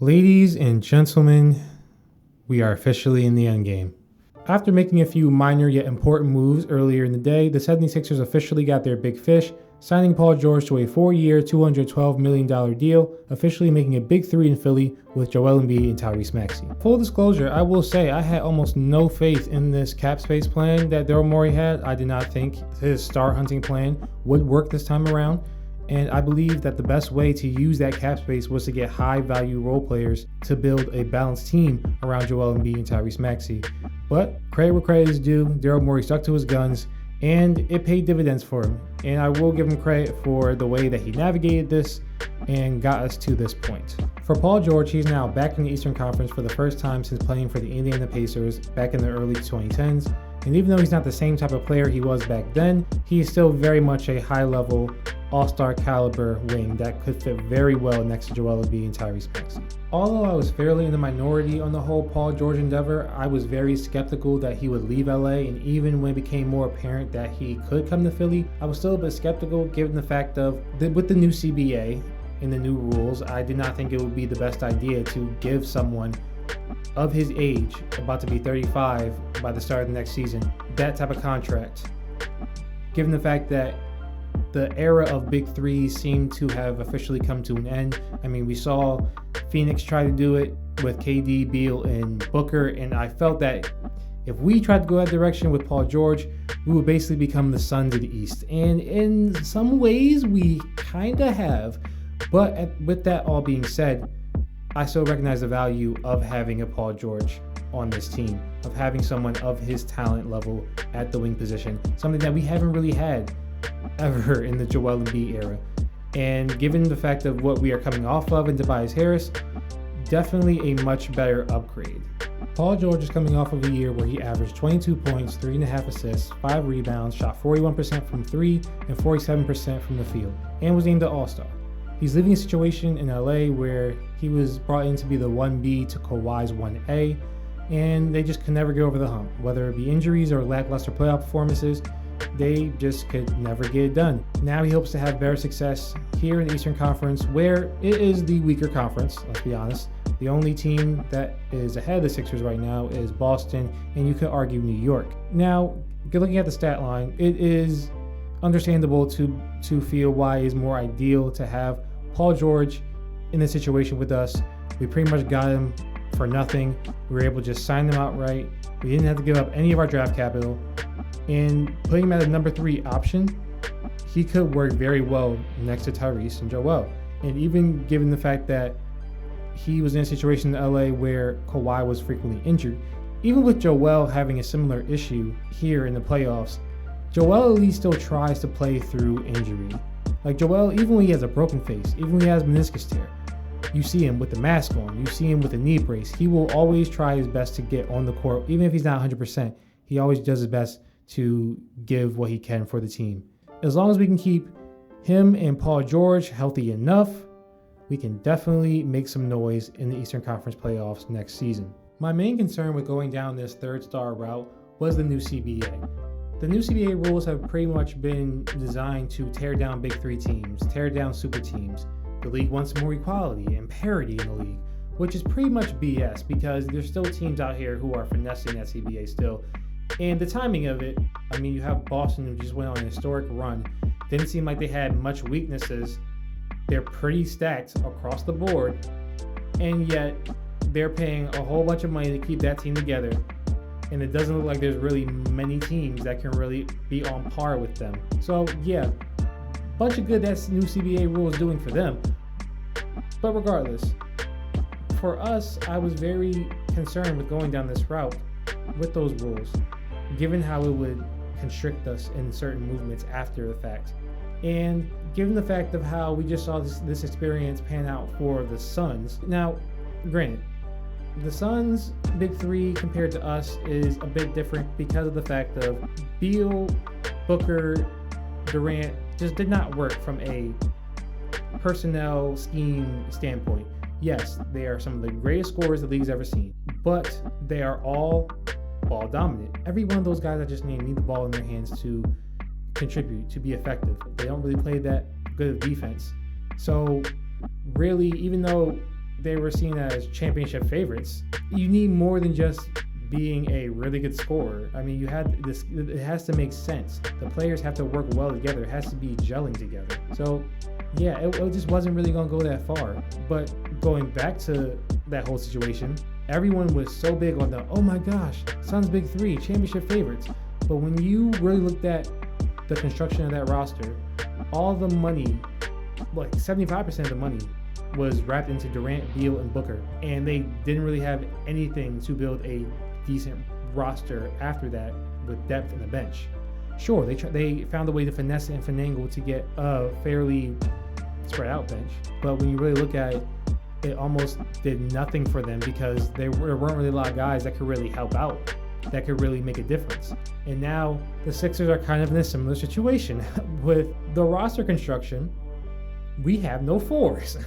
Ladies and gentlemen, we are officially in the endgame. After making a few minor yet important moves earlier in the day, the 76ers officially got their big fish, signing Paul George to a 4-year, $212 million deal, officially making a big three in Philly with Joel Embiid and Tyrese Maxey. Full disclosure, I will say I had almost no faith in this cap space plan that Daryl Morey had. I did not think his star hunting plan would work this time around. And I believe that the best way to use that cap space was to get high value role players to build a balanced team around Joel Embiid and Tyrese Maxey. But credit where credit is due, Daryl Morey stuck to his guns and it paid dividends for him. And I will give him credit for the way that he navigated this and got us to this point. For Paul George, he's now back in the Eastern Conference for the first time since playing for the Indiana Pacers back in the early 2010s. And even though he's not the same type of player he was back then, he is still very much a high-level, all-star caliber wing that could fit very well next to Joel Embiid and Tyrese Maxey. Although I was fairly in the minority on the whole Paul George endeavor, I was very skeptical that he would leave LA, and even when it became more apparent that he could come to Philly, I was still a bit skeptical given the fact of with the new CBA and the new rules, I did not think it would be the best idea to give someone of his age, about to be 35 by the start of the next season, that type of contract. Given the fact that the era of big threes seemed to have officially come to an end. I mean, we saw Phoenix try to do it with KD, Beal, and Booker, and I felt that if we tried to go that direction with Paul George, we would basically become the Suns of the East. And in some ways, we kind of have. But with that all being said, I still recognize the value of having a Paul George on this team, of having someone of his talent level at the wing position, something that we haven't really had ever in the Joel Embiid era. And given the fact of what we are coming off of in Tobias Harris, definitely a much better upgrade. Paul George is coming off of a year where he averaged 22 points, 3.5 assists, 5 rebounds, shot 41% from 3 and 47% from the field, and was named the All-Star. He's living a situation in LA where he was brought in to be the 1B to Kawhi's 1A, and they just could never get over the hump. Whether it be injuries or lackluster playoff performances, they just could never get it done. Now he hopes to have better success here in the Eastern Conference, where it is the weaker conference, let's be honest. The only team that is ahead of the Sixers right now is Boston, and you could argue New York. Now, looking at the stat line, it is understandable to feel why it is more ideal to have Paul George in this situation with us. We pretty much got him for nothing. We were able to just sign him outright. We didn't have to give up any of our draft capital. And putting him at a number 3 option, he could work very well next to Tyrese and Joel. And even given the fact that he was in a situation in LA where Kawhi was frequently injured, even with Joel having a similar issue here in the playoffs, Joel at least still tries to play through injury. Like Joel, even when he has a broken face, even when he has meniscus tear, you see him with the mask on, you see him with a knee brace. He will always try his best to get on the court. Even if he's not 100%, he always does his best to give what he can for the team. As long as we can keep him and Paul George healthy enough, we can definitely make some noise in the Eastern Conference playoffs next season. My main concern with going down this third star route was the new CBA. The new CBA rules have pretty much been designed to tear down big three teams, tear down super teams. The league wants more equality and parity in the league, which is pretty much BS because there's still teams out here who are finessing that CBA still. And the timing of it, I mean, you have Boston who just went on a historic run. Didn't seem like they had much weaknesses. They're pretty stacked across the board, and yet they're paying a whole bunch of money to keep that team together. And it doesn't look like there's really many teams that can really be on par with them. So yeah, bunch of good that new CBA rule is doing for them. But regardless, for us, I was very concerned with going down this route with those rules, given how it would constrict us in certain movements after the fact. And given the fact of how we just saw this experience pan out for the Suns. Now, granted, the Suns' big three compared to us is a bit different because of the fact of Beal, Booker, Durant just did not work from a personnel scheme standpoint. Yes, they are some of the greatest scorers the league's ever seen, but they are all ball dominant. Every one of those guys I just named need the ball in their hands to contribute, to be effective. They don't really play that good of defense. So really, even though they were seen as championship favorites. You need more than just being a really good scorer. I mean, you had this, it has to make sense. The players have to work well together. It has to be gelling together. So yeah, it just wasn't really going to go that far. But going back to that whole situation, everyone was so big on the, oh my gosh, Suns big three, championship favorites. But when you really looked at the construction of that roster, all the money, like 75% of the money, was wrapped into Durant, Beal, and Booker. And they didn't really have anything to build a decent roster after that with depth in the bench. Sure, they found a way to finesse and finagle to get a fairly spread out bench. But when you really look at it, it almost did nothing for them because there weren't really a lot of guys that could really help out, that could really make a difference. And now the Sixers are kind of in a similar situation. With the roster construction, we have no fours.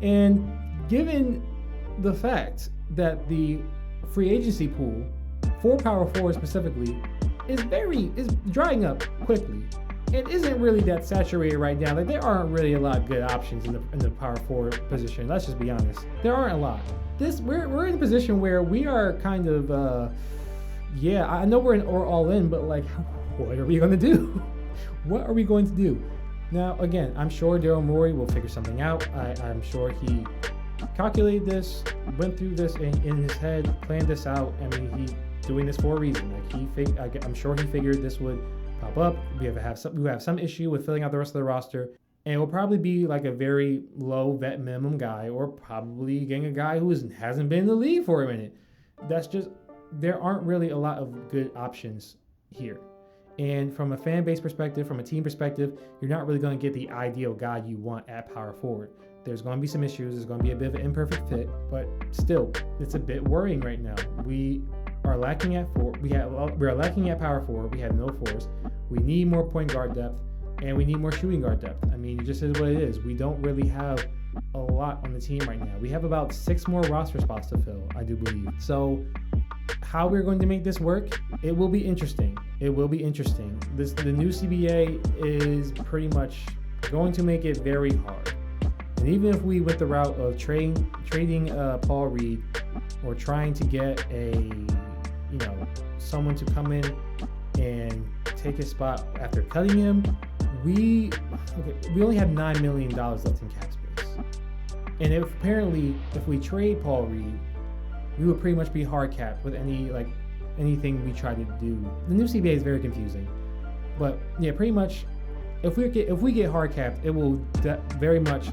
And given the fact that the free agency pool for power forward specifically is drying up quickly, it isn't really that saturated right now. Like, there aren't really a lot of good options in the power forward position. Let's just be honest. There aren't a lot. We're in a position where we are kind of I know we're all in, but like, what are we going to do? What are we going to do? Now, again, I'm sure Daryl Morey will figure something out. I'm sure he calculated this, went through this in his head, planned this out. I mean, he's doing this for a reason. Like, I'm sure he figured this would pop up. We have some issue with filling out the rest of the roster, and it will probably be like a very low vet minimum guy, or probably getting a guy who hasn't been in the league for a minute. There aren't really a lot of good options here. And from a fan base perspective, from a team perspective, you're not really going to get the ideal guy you want at power forward. There's going to be some issues. There's going to be a bit of an imperfect fit, but still, it's a bit worrying right now. We are lacking at four. We are lacking at power forward. We have no fours. We need more point guard depth, and we need more shooting guard depth. I mean, it just is what it is. We don't really have a lot on the team right now. We have about 6 more roster spots to fill, I do believe. So how we're going to make this work, it will be interesting. It will be interesting. The new CBA is pretty much going to make it very hard. And even if we went the route of trading Paul Reed, or trying to get someone to come in and take his spot after cutting him, we only have $9 million left in cap space. And if we trade Paul Reed, we would pretty much be hard capped with anything we try to do. The new CBA is very confusing, but yeah, pretty much if we get hard capped, it will very much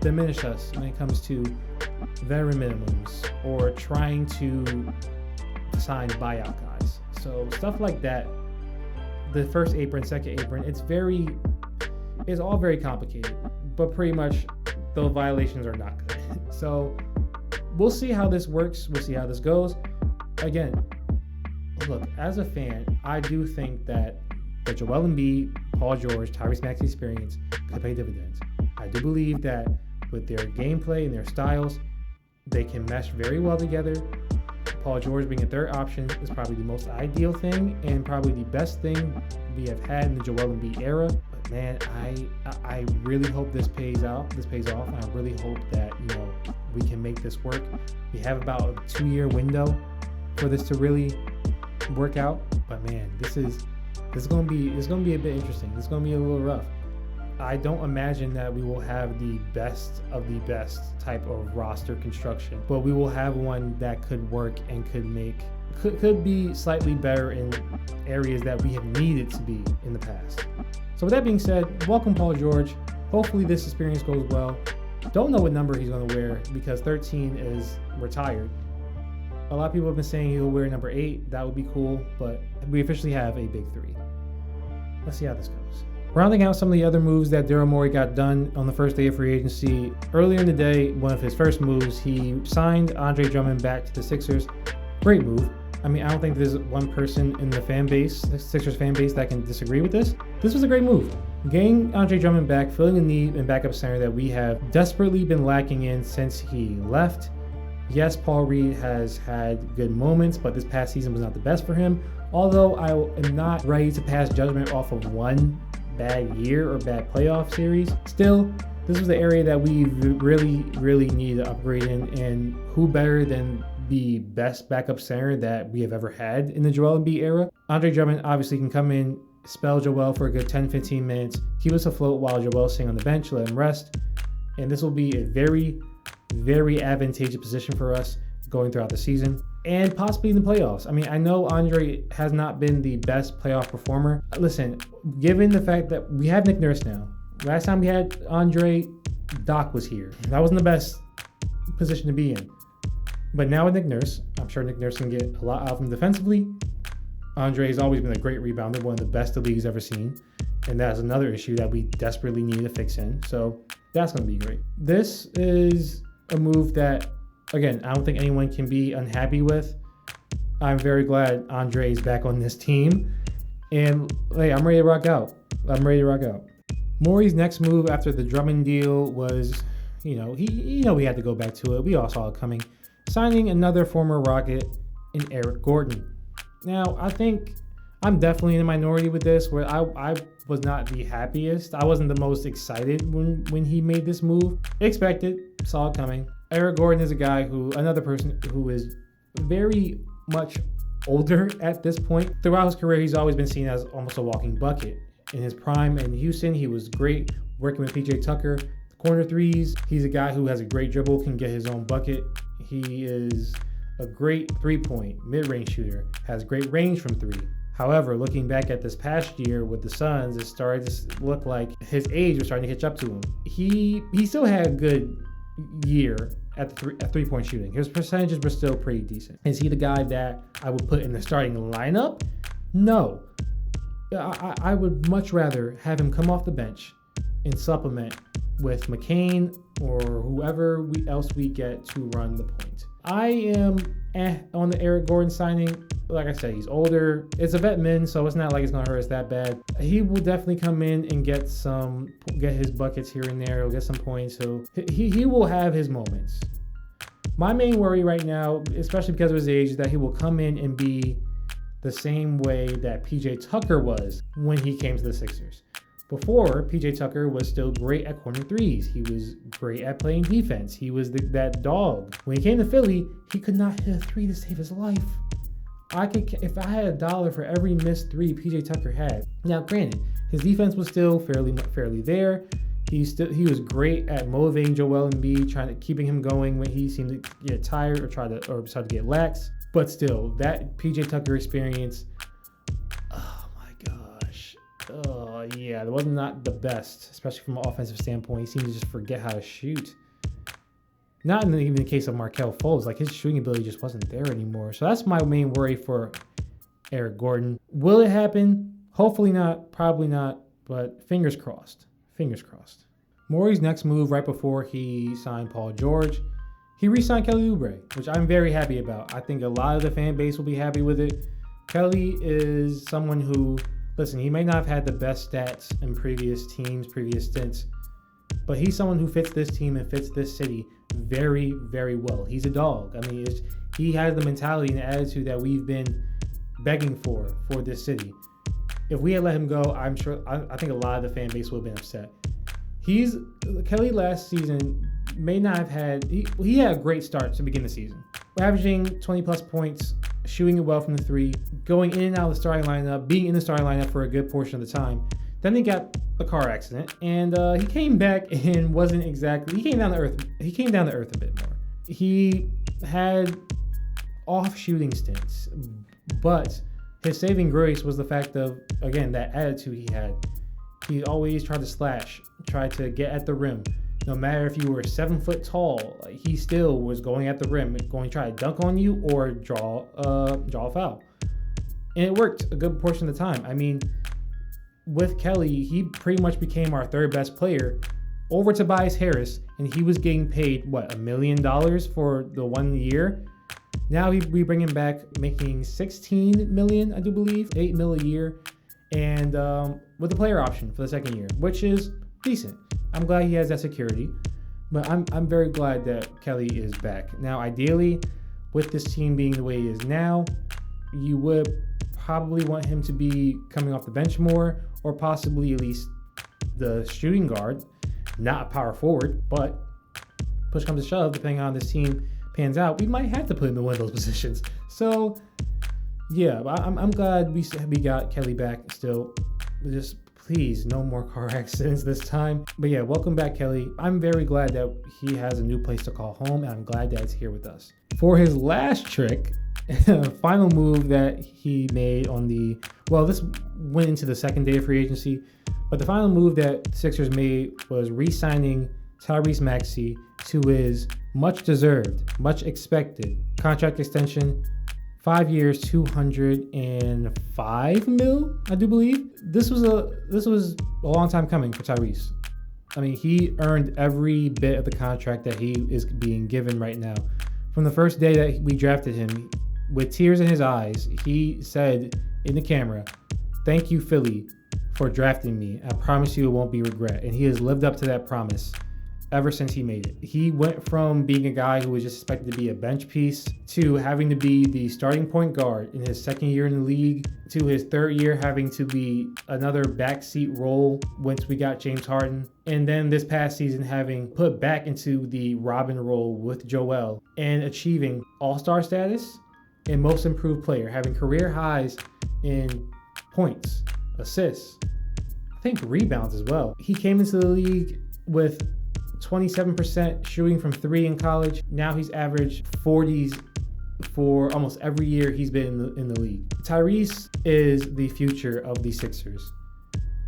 diminish us when it comes to veteran minimums or trying to sign buyout guys. So stuff like that, the first apron, second apron, it's all very complicated, but pretty much those violations are not good. So we'll see how this works. We'll see how this goes. Again, look, as a fan, I do think that the Joel Embiid, Paul George, Tyrese Maxey experience could pay dividends. I do believe that with their gameplay and their styles, they can mesh very well together. Paul George being a third option is probably the most ideal thing and probably the best thing we have had in the Joel Embiid era. But man, I really hope this pays off. And I really hope that we can make this work. We have about a 2-year window for this to really work out. But man, this is going to be a bit interesting. It's going to be a little rough. I don't imagine that we will have the best of the best type of roster construction, but we will have one that could work and could be slightly better in areas that we have needed to be in the past. So with that being said, welcome Paul George. Hopefully this experience goes well. Don't know what number he's going to wear because 13 is retired. A lot of people have been saying he'll wear number 8. That would be cool, but we officially have a big 3. Let's see how this goes. Rounding out some of the other moves that Daryl Morey got done on the first day of free agency, earlier in the day, one of his first moves, he signed Andre Drummond back to the Sixers. Great move. I mean, I don't think there's one person in the Sixers fan base that can disagree with this. This was a great move. Getting Andre Drummond back, filling a need in backup center that we have desperately been lacking in since he left. Yes, Paul Reed has had good moments, but this past season was not the best for him. Although I am not ready to pass judgment off of one bad year or bad playoff series, still, This was the area that we really need to upgrade in, and who better than the best backup center that we have ever had in the Joel Embiid era? Andre Drummond obviously can come in, spell Joel for a good 10-15 minutes, keep us afloat while Joel's sitting on the bench, let him rest, and this will be a very advantageous position for us going throughout the season and possibly in the playoffs. I mean, I know Andre has not been the best playoff performer. Listen, given the fact that we have Nick Nurse now, last time we had Andre, Doc was here. That wasn't the best position to be in. But now with Nick Nurse, I'm sure Nick Nurse can get a lot out of him defensively. Andre has always been a great rebounder, one of the best the league's ever seen. And that's another issue that we desperately need to fix in. So that's going to be great. This is a move that, again, I don't think anyone can be unhappy with. I'm very glad Andre is back on this team. And hey, I'm ready to rock out. Morey's next move after the Drummond deal was, we had to go back to it. We all saw it coming. Signing another former Rocket in Eric Gordon. Now, I think I'm definitely in the minority with this, where I was not the happiest. I wasn't the most excited when he made this move. Expected, saw it coming. Eric Gordon is another person who is very much older at this point. Throughout his career, he's always been seen as almost a walking bucket. In his prime in Houston, he was great working with PJ Tucker. Corner threes, he's a guy who has a great dribble, can get his own bucket. He is a great three-point mid-range shooter, has great range from three. However, looking back at this past year with the Suns, it started to look like his age was starting to catch up to him. He still had a good year at three-point shooting. His percentages were still pretty decent. Is he the guy that I would put in the starting lineup? No. I would much rather have him come off the bench and supplement with McCain or whoever else we get to run the point. I am on the Eric Gordon signing. Like I said, he's older. It's a vet min, so it's not like it's going to hurt us that bad. He will definitely come in and get his buckets here and there. He'll get some points. So he will have his moments. My main worry right now, especially because of his age, is that he will come in and be the same way that PJ Tucker was when he came to the Sixers. Before, PJ Tucker was still great at corner threes. He was great at playing defense. He was that dog. When he came to Philly, he could not hit a three to save his life. If I had $1 for every missed three PJ Tucker had. Now, granted, his defense was still fairly there. He was great at motivating Joel Embiid, keeping him going when he seemed to get tired or started to get lax. But still, that PJ Tucker experience, oh my gosh. Oh yeah, that was not the best, especially from an offensive standpoint. He seemed to just forget how to shoot. Not even the case of Markelle Fultz, like his shooting ability just wasn't there anymore. So that's my main worry for Eric Gordon. Will it happen? Hopefully not, probably not, but fingers crossed. Morey's next move right before he signed Paul George, he re-signed Kelly Oubre, which I'm very happy about. I think a lot of the fan base will be happy with it. Kelly is someone who, listen, he may not have had the best stats in previous stints, but he's someone who fits this team and fits this city very, very well. He's a dog. I mean, he has the mentality and the attitude that we've been begging for this city. If we had let him go, I think a lot of the fan base would have been upset. Kelly last season may not have had, he had a great start to begin the season. Averaging 20 plus points, shooting it well from the three, going in and out of the starting lineup, being in the starting lineup for a good portion of the time. Then he got a car accident, and he came back and wasn't exactly, he came down to earth a bit more. He had off shooting stints, but his saving grace was the fact of, again, that attitude he had. He always tried to slash, tried to get at the rim. No matter if you were 7 foot tall, he still was going at the rim, going to try to dunk on you or draw a foul. And it worked a good portion of the time. I mean, with Kelly, he pretty much became our third best player over Tobias Harris, and he was getting paid, $1 million for the 1 year? Now we bring him back making $16 million, I do believe, $8 million a year, and with the player option for the second year, which is decent. I'm glad he has that security, but I'm very glad that Kelly is back. Now, ideally, with this team being the way it is now, you would probably want him to be coming off the bench more, or possibly at least the shooting guard. not a power forward, but push comes to shove, depending on this team pans out, we might have to put him in one of those positions. So yeah, I'm glad we got Kelly back still. Just please, no more car accidents this time. But yeah, welcome back, Kelly. I'm very glad that he has a new place to call home, and I'm glad that it's here with us. For his last trick, final move that he made on this went into the second day of free agency, but the final move that Sixers made was re-signing Tyrese Maxey to his much deserved, much expected contract extension. 5 years, $205 million, I do believe. This was a long time coming for Tyrese. I mean, he earned every bit of the contract that he is being given right now. From the first day that we drafted him, with tears in his eyes, he said in the camera, "Thank you, Philly, for drafting me. I promise you it won't be regret." And he has lived up to that promise ever since he made it. He went from being a guy who was just expected to be a bench piece to having to be the starting point guard in his second year in the league, to his third year having to be another backseat role once we got James Harden, and then this past season having put back into the Robin role with Joel and achieving all-star status and most improved player, having career highs in points, assists, I think rebounds as well. He came into the league with 27% shooting from three in college. Now he's averaged 40s for almost every year he's been in the league. Tyrese is the future of the Sixers.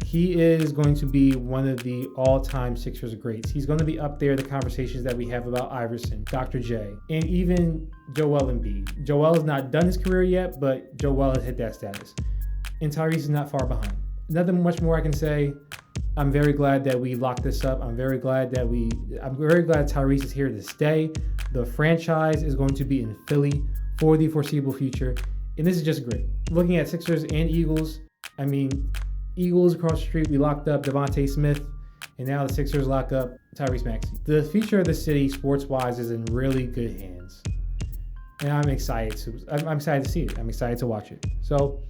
He is going to be one of the all-time Sixers greats. He's going to be up there, the conversations that we have about Iverson, Dr. J, and even Joel Embiid. Joel has not done his career yet, but Joel has hit that status. And Tyrese is not far behind. Nothing much more I can say. I'm very glad that we locked this up. I'm very glad Tyrese is here to stay. The franchise is going to be in Philly for the foreseeable future. And this is just great. Looking at Sixers and Eagles, I mean, Eagles across the street, we locked up Devontae Smith, and now the Sixers lock up Tyrese Maxey. The future of the city, sports-wise, is in really good hands. And I'm excited to see it. I'm excited to watch it. So,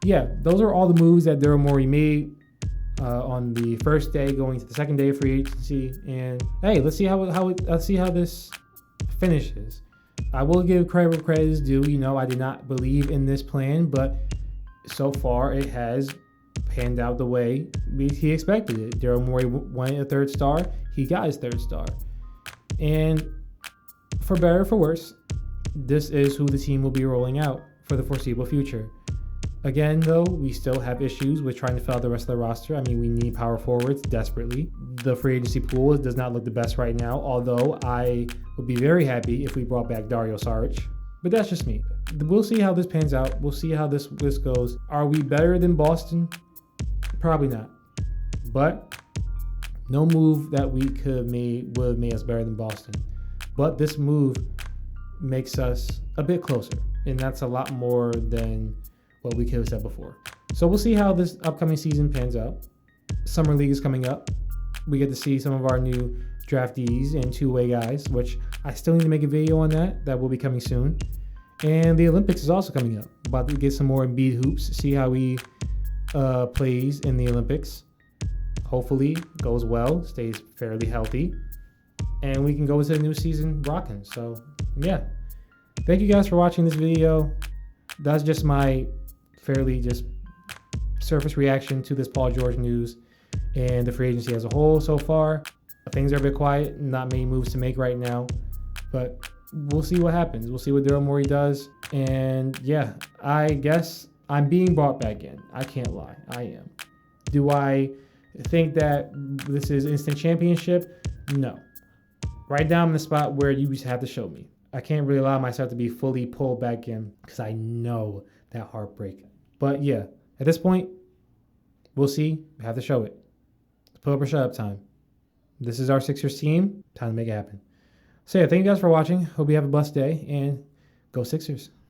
yeah, those are all the moves that Daryl Morey made on the first day going to the second day of free agency. And hey, let's see how this finishes. I will give credit where credit is due. You know, I did not believe in this plan, but so far it has panned out the way he expected it. Daryl Morey wanted a third star. He got his third star. And for better or for worse, this is who the team will be rolling out for the foreseeable future. Again, though, we still have issues with trying to fill out the rest of the roster. I mean, we need power forwards desperately. The free agency pool does not look the best right now, although I would be very happy if we brought back Dario Saric. But that's just me. We'll see how this pans out. We'll see how this goes. Are we better than Boston? Probably not. But no move that we could have made would have made us better than Boston. But this move makes us a bit closer, and that's a lot more than what we could have said before. So we'll see how this upcoming season pans out. Summer League is coming up. We get to see some of our new draftees and two-way guys, which I still need to make a video on that. That will be coming soon. And the Olympics is also coming up. About to get some more Embiid hoops, see how he plays in the Olympics. Hopefully goes well, stays fairly healthy, and we can go into the new season rocking. So yeah, thank you guys for watching this video. That's just my fairly just surface reaction to this Paul George news and the free agency as a whole so far. Things are a bit quiet, not many moves to make right now, but we'll see what happens. We'll see what Daryl Morey does. And yeah, I guess I'm being brought back in. I can't lie, I am. Do I think that this is instant championship? No. Right now I'm in the spot where you just have to show me. I can't really allow myself to be fully pulled back in because I know that heartbreak. But yeah, at this point, we'll see. We have to show it. It's put up or shut up time. This is our Sixers team. Time to make it happen. So yeah, thank you guys for watching. Hope you have a blessed day, and go Sixers.